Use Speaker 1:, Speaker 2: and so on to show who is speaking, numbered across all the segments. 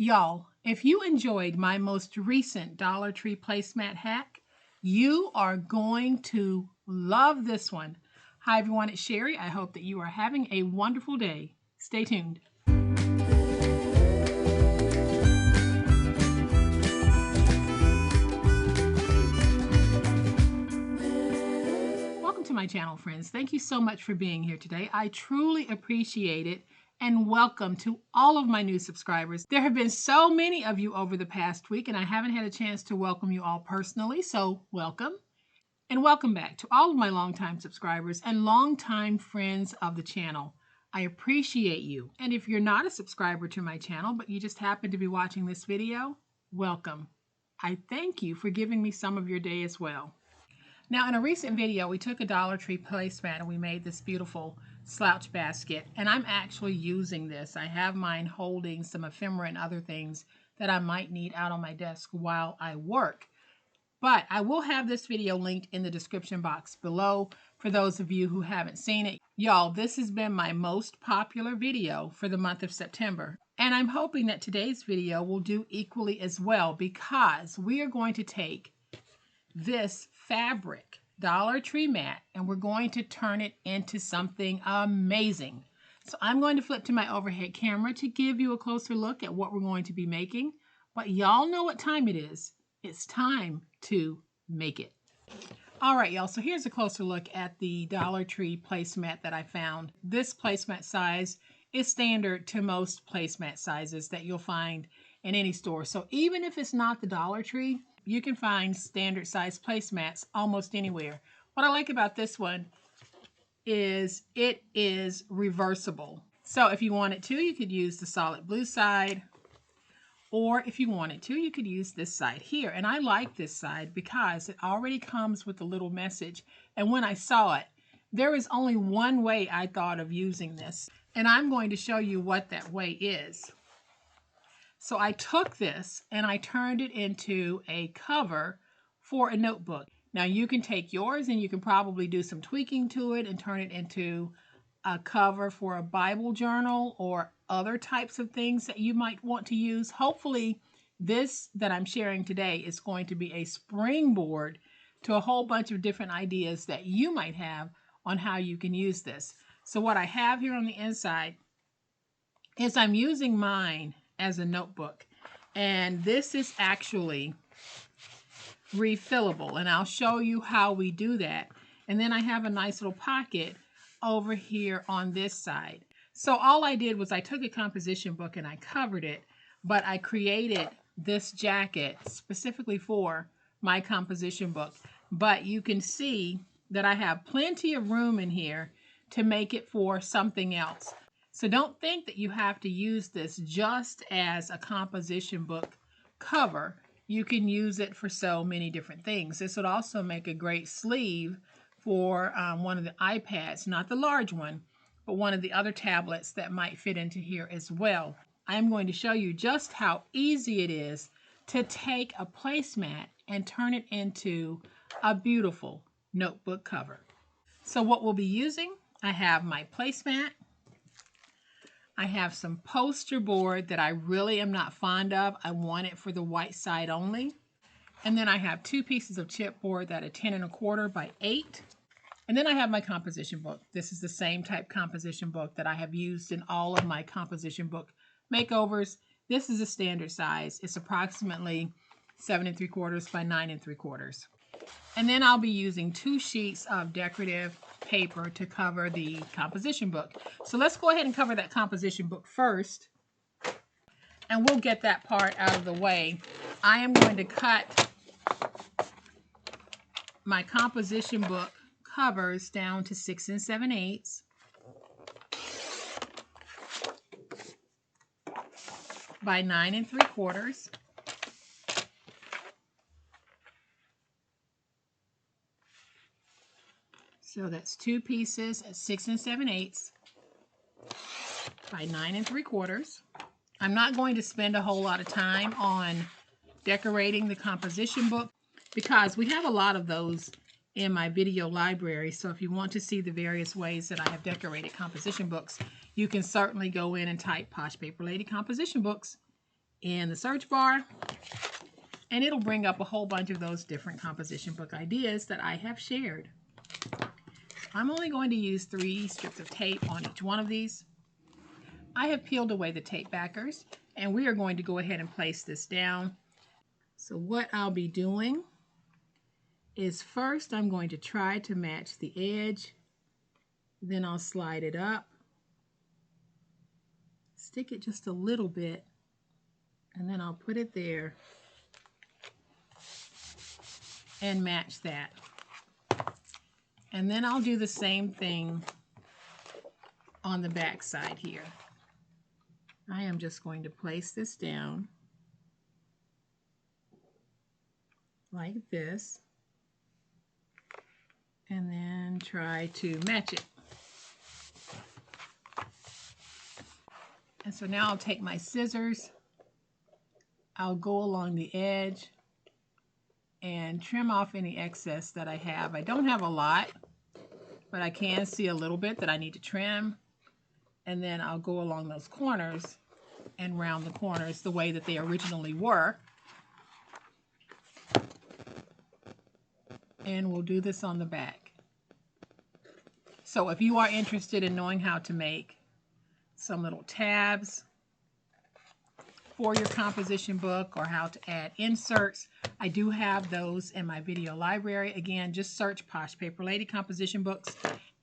Speaker 1: Y'all, if you enjoyed my most recent Dollar Tree placemat hack, you are going to love this one. Hi everyone, it's Sherry. I hope that you are having a wonderful day. Stay tuned. Welcome to my channel, friends. Thank you so much for being here today. I truly appreciate it. And welcome to all of my new subscribers. There have been so many of you over the past week, and I haven't had a chance to welcome you all personally, so welcome. And welcome back to all of my longtime subscribers and longtime friends of the channel. I appreciate you. And if you're not a subscriber to my channel, but you just happen to be watching this video, welcome. I thank you for giving me some of your day as well. Now, in a recent video, we took a Dollar Tree placemat and we made this beautiful slouch basket, and I'm actually using this. I have mine holding some ephemera and other things that I might need out on my desk while I work. But I will have this video linked in the description box below for those of you who haven't seen it. Y'all, this has been my most popular video for the month of September. And I'm hoping that today's video will do equally as well, because we are going to take this fabric Dollar Tree mat and we're going to turn it into something amazing. So I'm going to flip to my overhead camera to give you a closer look at what we're going to be making. But y'all know what time it is. It's time to make it. All right, y'all, so here's a closer look at the Dollar Tree placemat that I found. This placemat size is standard to most placemat sizes that you'll find in any store. So even if it's not the Dollar Tree, you can find standard size placemats almost anywhere. What I like about this one is it is reversible. So if you wanted to, you could use the solid blue side, or if you wanted to, you could use this side here. And I like this side because it already comes with a little message. And when I saw it, there is only one way I thought of using this. And I'm going to show you what that way is. So I took this and I turned it into a cover for a notebook. Now you can take yours and you can probably do some tweaking to it and turn it into a cover for a Bible journal or other types of things that you might want to use. Hopefully this that I'm sharing today is going to be a springboard to a whole bunch of different ideas that you might have on how you can use this. So what I have here on the inside is I'm using mine as a notebook, and this is actually refillable, and I'll show you how we do that. And then I have a nice little pocket over here on this side. So all I did was I took a composition book and I covered it, but I created this jacket specifically for my composition book. But you can see that I have plenty of room in here to make it for something else. So don't think that you have to use this just as a composition book cover. You can use it for so many different things. This would also make a great sleeve for one of the iPads, not the large one, but one of the other tablets that might fit into here as well. I'm going to show you just how easy it is to take a placemat and turn it into a beautiful notebook cover. So what we'll be using, I have my placemat. I have some poster board that I really am not fond of. I want it for the white side only. And then I have two pieces of chipboard that are 10 1/4 by 8. And then I have my composition book. This is the same type composition book that I have used in all of my composition book makeovers. This is a standard size. It's approximately 7 3/4 by 9 3/4. And then I'll be using 2 sheets of decorative paper to cover the composition book. So let's go ahead and cover that composition book first, and we'll get that part out of the way. I am going to cut my composition book covers down to 6 7/8 by 9 3/4. So that's 2 pieces at 6 7/8 by 9 3/4. I'm not going to spend a whole lot of time on decorating the composition book because we have a lot of those in my video library. So if you want to see the various ways that I have decorated composition books, you can certainly go in and type Posh Paper Lady composition books in the search bar, and it'll bring up a whole bunch of those different composition book ideas that I have shared. I'm only going to use 3 strips of tape on each one of these. I have peeled away the tape backers, and we are going to go ahead and place this down. So what I'll be doing is first I'm going to try to match the edge, then I'll slide it up, stick it just a little bit, and then I'll put it there and match that. And then I'll do the same thing on the back side here. I am just going to place this down like this, and then try to match it. And so now I'll take my scissors, I'll go along the edge and trim off any excess that I have. I don't have a lot, but I can see a little bit that I need to trim. And then I'll go along those corners and round the corners the way that they originally were. And we'll do this on the back. So if you are interested in knowing how to make some little tabs for your composition book or how to add inserts, I do have those in my video library. Again, just search Posh Paper Lady composition books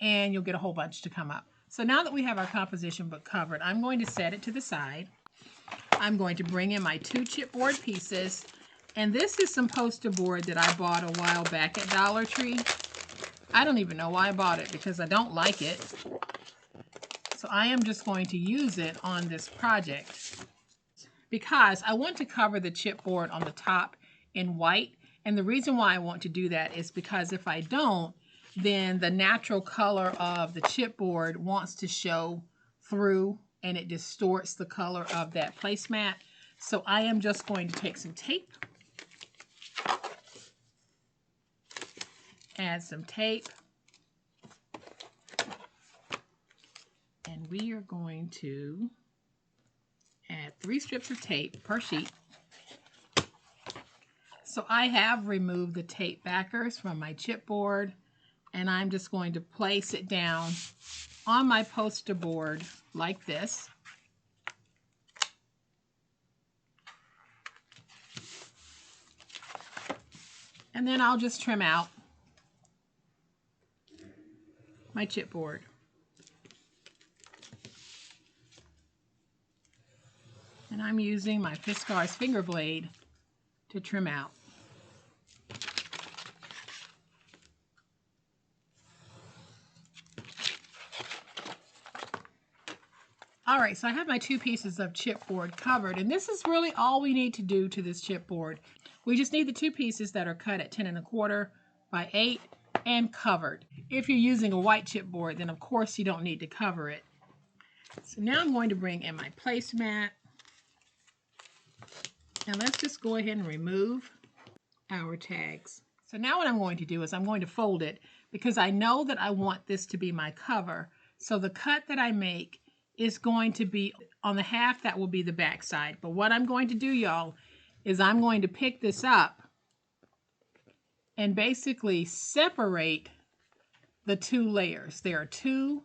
Speaker 1: and you'll get a whole bunch to come up. So now that we have our composition book covered, I'm going to set it to the side. I'm going to bring in my 2 chipboard pieces. And this is some poster board that I bought a while back at Dollar Tree. I don't even know why I bought it because I don't like it. So I am just going to use it on this project because I want to cover the chipboard on the top in white. And the reason why I want to do that is because if I don't, then the natural color of the chipboard wants to show through and it distorts the color of that placemat. So I am just going to take some tape, add some tape, and we are going to add 3 strips of tape per sheet. So I have removed the tape backers from my chipboard, and I'm just going to place it down on my poster board like this. And then I'll just trim out my chipboard. And I'm using my Fiskars finger blade to trim out. All right, so I have my 2 pieces of chipboard covered, and this is really all we need to do to this chipboard. We just need the 2 pieces that are cut at 10 1/4 by 8 and covered. If you're using a white chipboard, then of course you don't need to cover it. So now I'm going to bring in my placemat, and let's just go ahead and remove our tags. So now what I'm going to do is I'm going to fold it because I know that I want this to be my cover. So the cut that I make is going to be on the half that will be the back side. But what I'm going to do, y'all, is I'm going to pick this up and basically separate the 2 layers. There are 2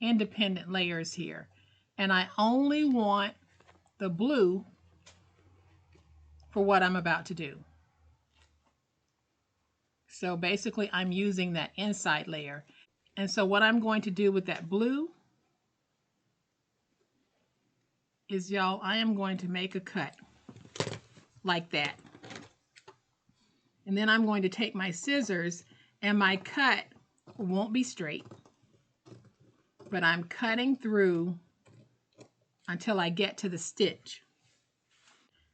Speaker 1: independent layers here, and I only want the blue for what I'm about to do. So basically I'm using that inside layer. And so what I'm going to do with that blue is, y'all, I am going to make a cut like that. And then I'm going to take my scissors, and my cut won't be straight, but I'm cutting through until I get to the stitch.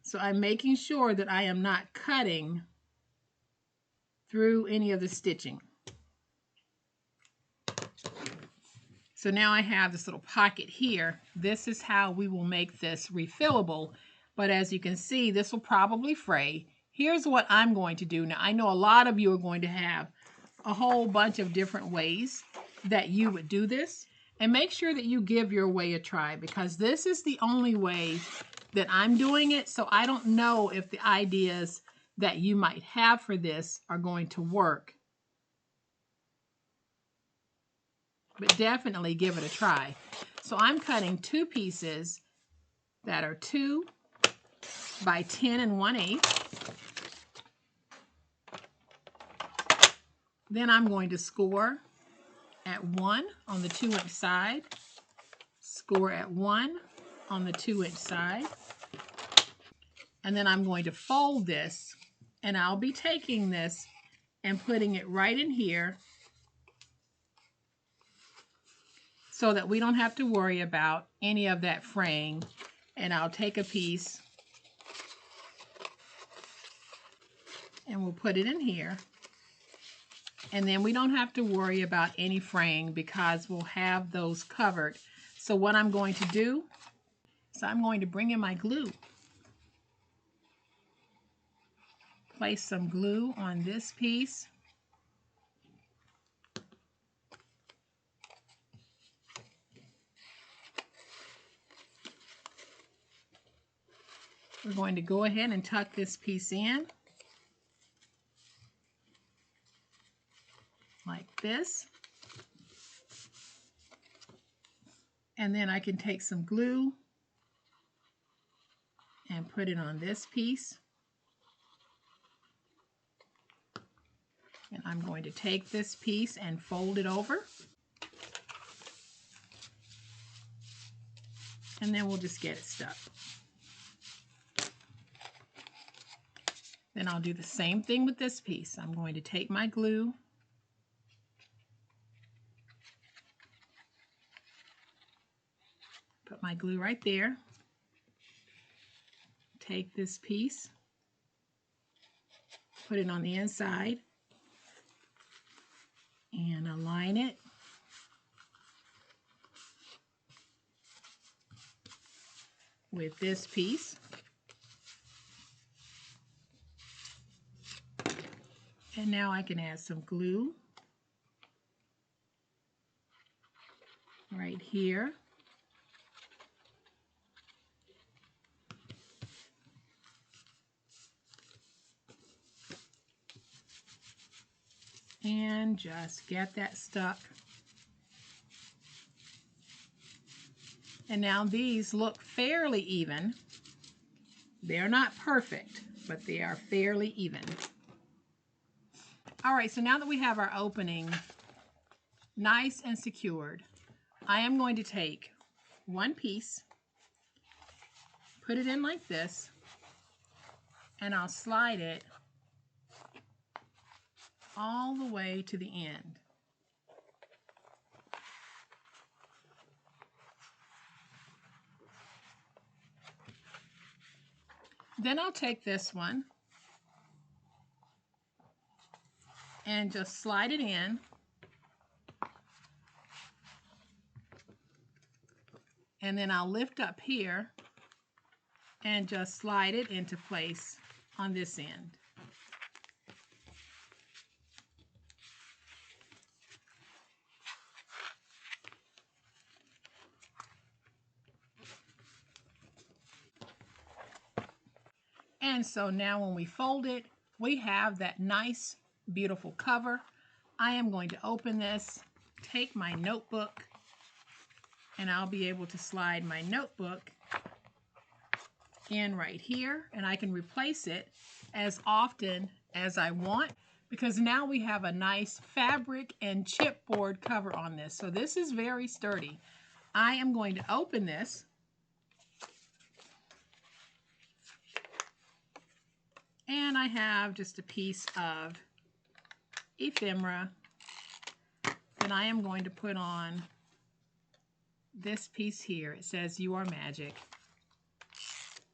Speaker 1: So I'm making sure that I am not cutting through any of the stitching. So now I have this little pocket here. This is how we will make this refillable. But as you can see, this will probably fray. Here's what I'm going to do. Now, I know a lot of you are going to have a whole bunch of different ways that you would do this. And make sure that you give your way a try, because this is the only way that I'm doing it, so I don't know if the ideas that you might have for this are going to work. But definitely give it a try. So I'm cutting 2 pieces that are 2 by 10 1/8. Then I'm going to score at 1 on the 2-inch side, score at 1 on the 2-inch side, and then I'm going to fold this, and I'll be taking this and putting it right in here so that we don't have to worry about any of that fraying. And I'll take a piece and we'll put it in here. And then we don't have to worry about any fraying because we'll have those covered. So what I'm going to do is I'm going to bring in my glue. Place some glue on this piece. We're going to go ahead and tuck this piece in like this. And then I can take some glue and put it on this piece. And I'm going to take this piece and fold it over. And then we'll just get it stuck. Then I'll do the same thing with this piece. I'm going to take my glue, put my glue right there, take this piece, put it on the inside, and align it. With this piece. And now I can add some glue right here. And just get that stuck. And now these look fairly even. They're not perfect, but they are fairly even. All right, so now that we have our opening nice and secured, I am going to take one piece, put it in like this, and I'll slide it all the way to the end. Then I'll take this one and just slide it in. And then I'll lift up here and just slide it into place on this end. And so now when we fold it, we have that nice, beautiful cover. I am going to open this, take my notebook, and I'll be able to slide my notebook in right here, and I can replace it as often as I want because now we have a nice fabric and chipboard cover on this. So this is very sturdy. I am going to open this. And I have just a piece of ephemera that I am going to put on this piece here. It says "You Are Magic."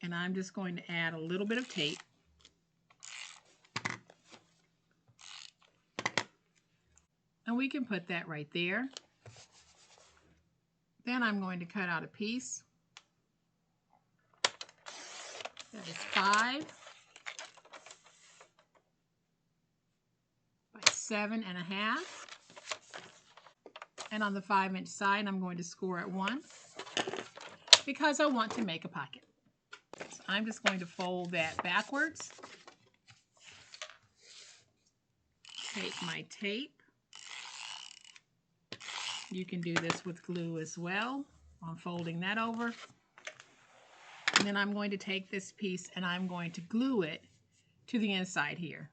Speaker 1: And I'm just going to add a little bit of tape. And we can put that right there. Then I'm going to cut out a piece that is 5 by 7.5. And on the 5-inch side, I'm going to score at 1 because I want to make a pocket. I'm just going to fold that backwards. Take my tape. You can do this with glue as well. I'm folding that over. And then I'm going to take this piece and I'm going to glue it to the inside here.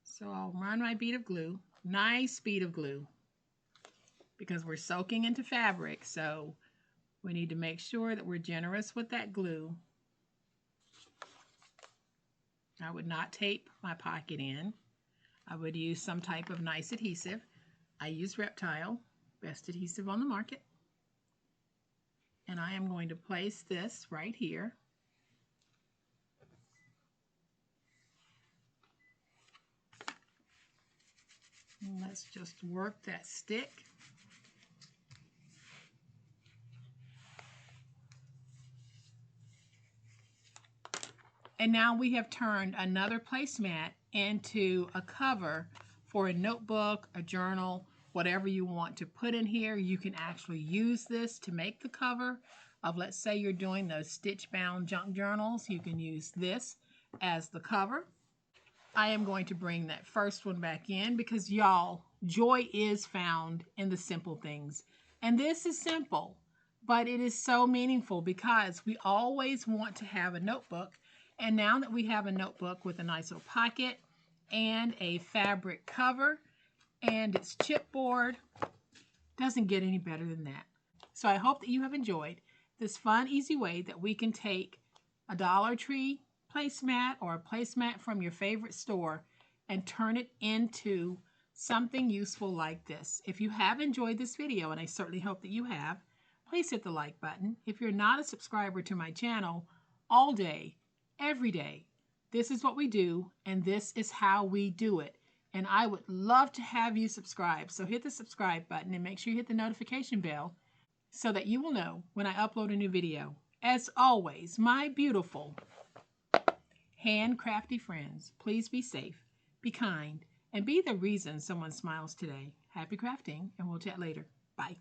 Speaker 1: So I'll run my bead of glue, nice bead of glue, because we're soaking into fabric, so we need to make sure that we're generous with that glue. I would not tape my pocket in. I would use some type of nice adhesive. I use Reptile, best adhesive on the market. And I am going to place this right here. And let's just work that stick. And now we have turned another placemat into a cover for a notebook, a journal, whatever you want to put in here. You can actually use this to make the cover of, let's say you're doing those stitch-bound junk journals. You can use this as the cover. I am going to bring that first one back in because, y'all, joy is found in the simple things. And this is simple, but it is so meaningful because we always want to have a notebook. And now that we have a notebook with a nice little pocket and a fabric cover and it's chipboard, doesn't get any better than that. So I hope that you have enjoyed this fun, easy way that we can take a Dollar Tree placemat or a placemat from your favorite store and turn it into something useful like this. If you have enjoyed this video, and I certainly hope that you have, please hit the like button. If you're not a subscriber to my channel, all day, every day, this is what we do, and this is how we do it. And I would love to have you subscribe. So hit the subscribe button and make sure you hit the notification bell so that you will know when I upload a new video. As always, my beautiful handcrafty friends, please be safe, be kind, and be the reason someone smiles today. Happy crafting, and we'll chat later. Bye.